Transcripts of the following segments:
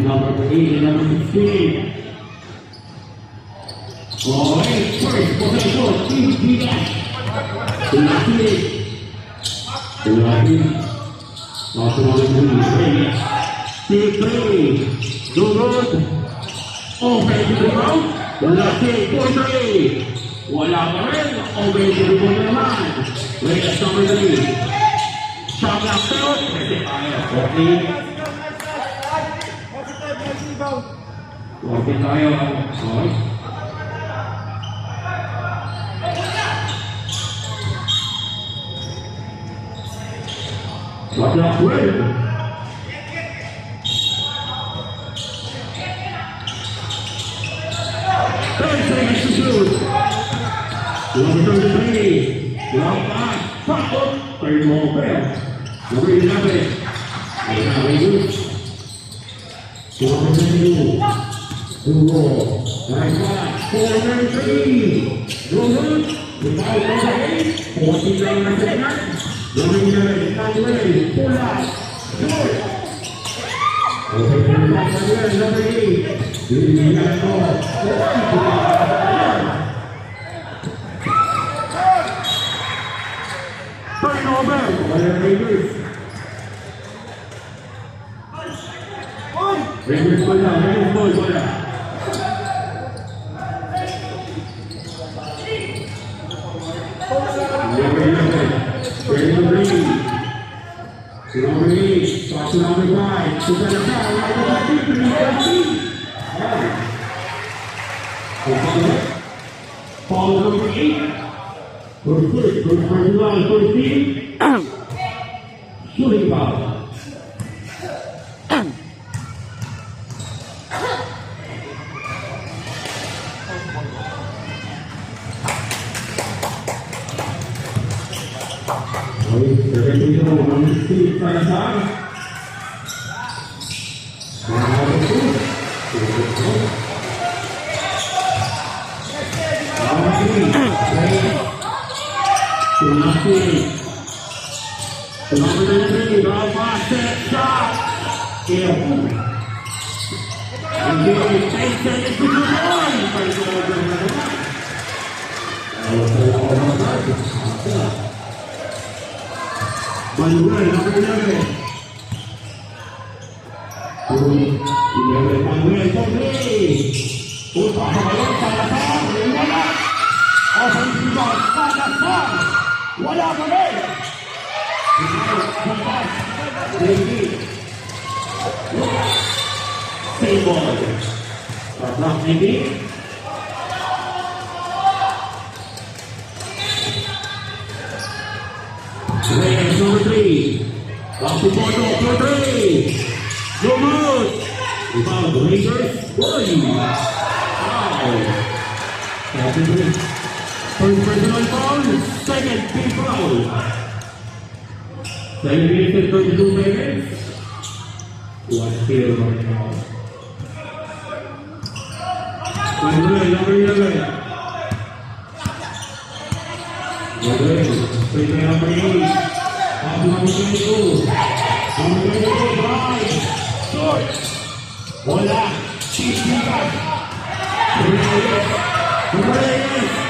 Number 8 and number 16. First possession, Steve Diaz. Steve 3. Durod. Offensive rebound. Lassie for 3. Wala pa rin. Offensive rebound naman. Reyes number 3. Shot clock out. Okay. Okay tayo. Okay. Shot clock red. 30 seconds to shoot. Number 33. Long pass. Pop up. Third ball fail. Number 11. Number 22. Duro. Nice pass. 4-3. Duro. Without number 8. 49 seconds. Number 11. Conway. Pull out. Short. Okay, pull back again. Number 8. Hindi na ito. Turnover. Raiders wala. Raiders ball wala. Number 8. Number 8. Talk to number 5. To the foul. Foul number 8. First, first team. Shooting foul. Same ball. Block maybe. Reyes number 3. Back to Porto for 3. No good. Rebound Raiders. Wow. First personal foul. Second big foul. 7 minutes and 32 seconds. One steal right now. Number 11. Number 8. Number 8. Number 22. Number 22. Drive. Short. Wala. Cheap feedback. Number 8. Number 8.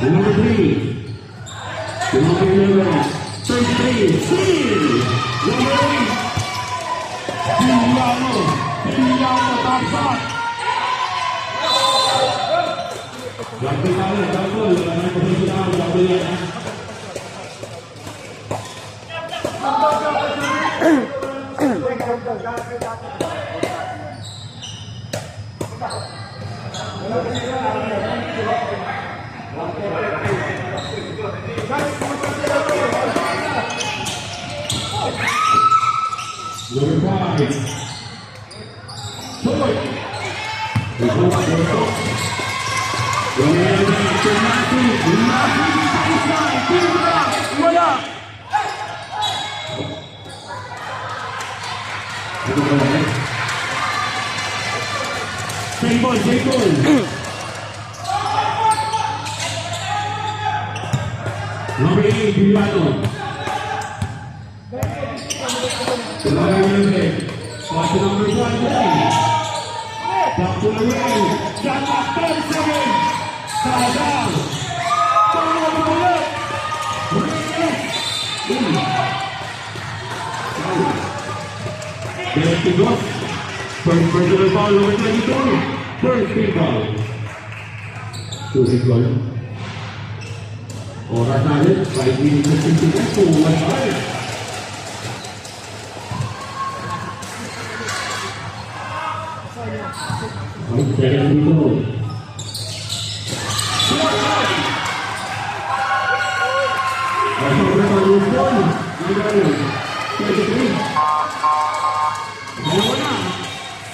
Number 3. Number 11. 33. Steal. Number 8. Piliano, top shot. Jump tayo. Wala na posisyon na. Jump yan. Number 8, Villano. Number 11, pass to number 1, back to the ring. Shot clock, 10 seconds. Foul down. Foul on the left. There he goes. First personal foul, number 22. First team foul. Sulit goal. Oras natin, 5 minutes and 50 seconds. Puwan pa rin. Ang second dito. Ang second dito. Dalawa na.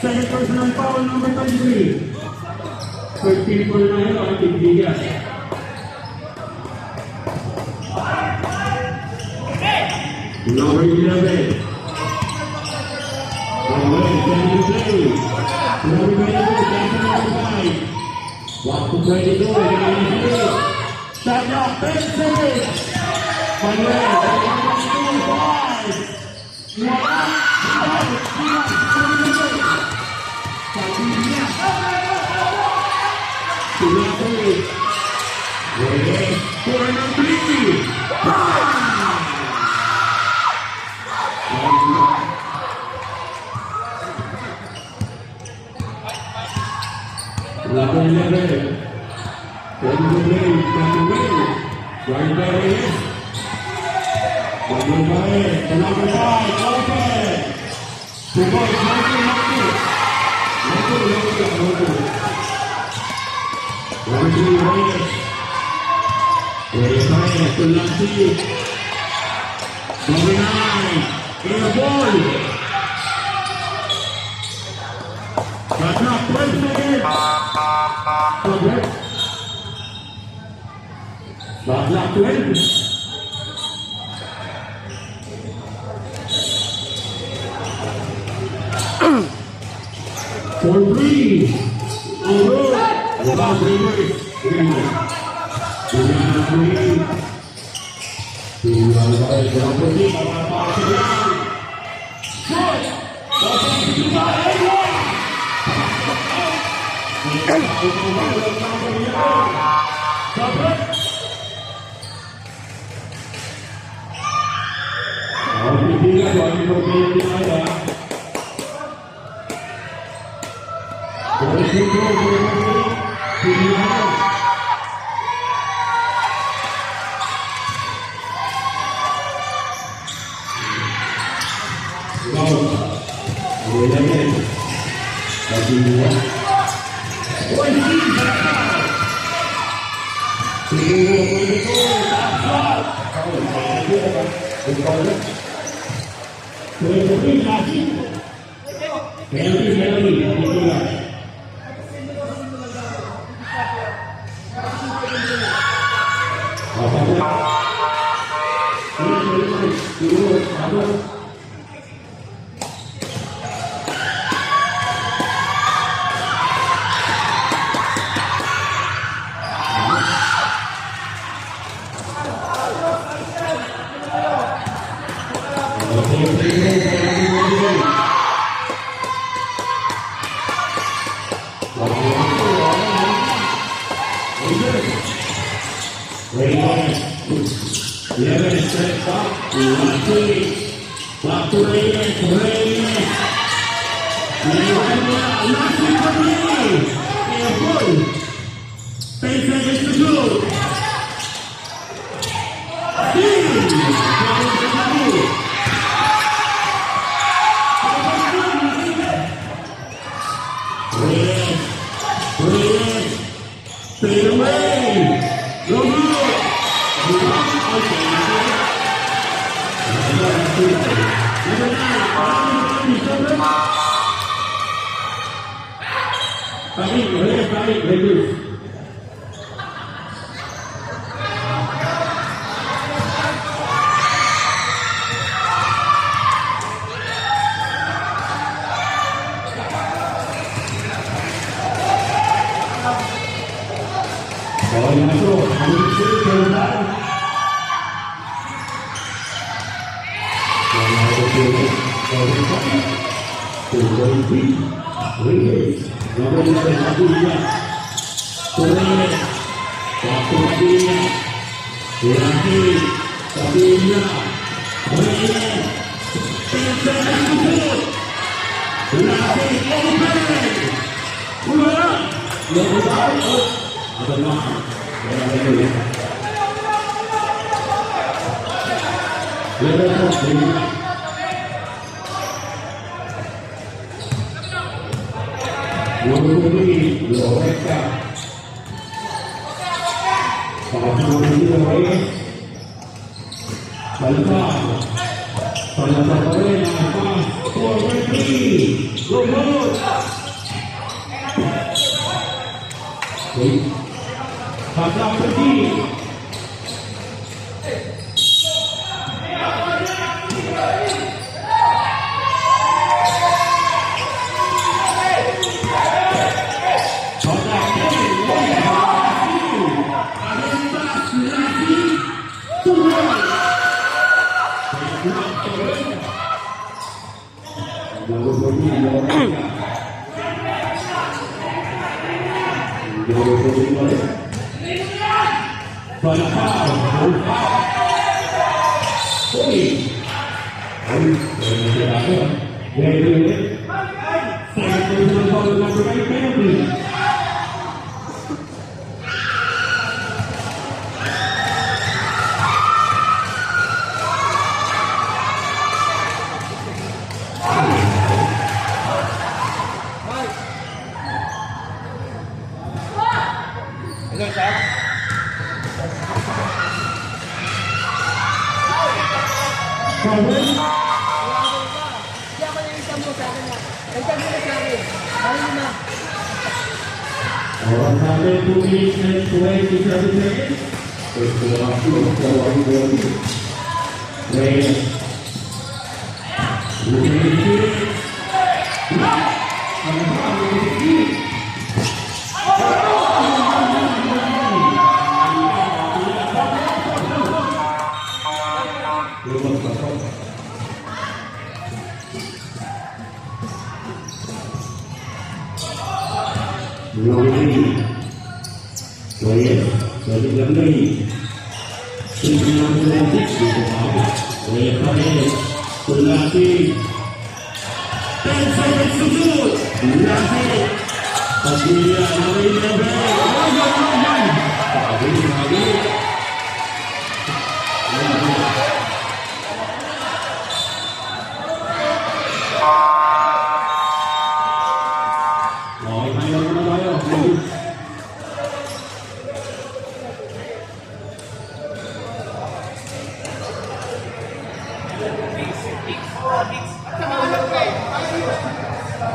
Second personal foul, number 23. First team foul na yun, ang tigbigas. Number 11. Number 22. Number 22. Walk to 22. Shot clock, 10 seconds. Manuel, 5. Number 11. Ready to play. Right there it is. Number 5. Number 5. Open. Two boys. Number 2. Reyes. Reyes to Lancy. Number 9. Air ball. Shot clock, 12 seconds. Progress. Shot clock, 12. For 3. Over. Without reverse.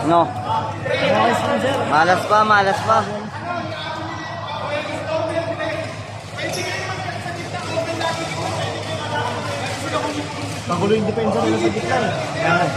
No. Malas pa, malas pa. Pagulo yung depensa nila sa gitna eh. Yan.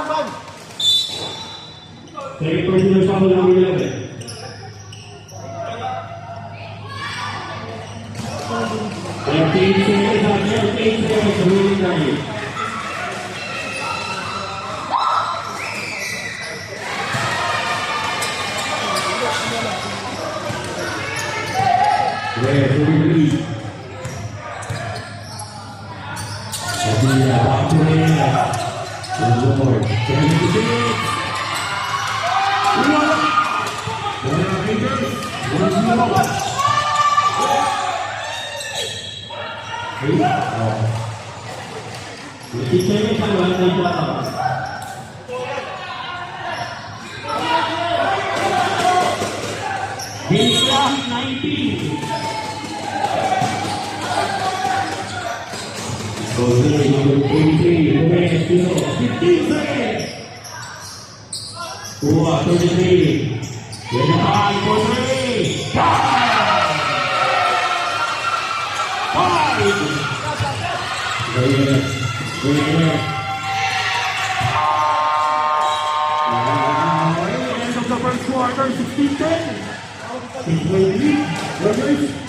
Run! Second personal foul number 11. Thirteen seconds on 13 seconds remaining time. Where do we lead? Sabina back to the Lord. 76. Hingga 19. Jose number 23, 15 seconds. 33. With the high for three. Five. End of the first quarter, 16-10. 6-3. Rogers.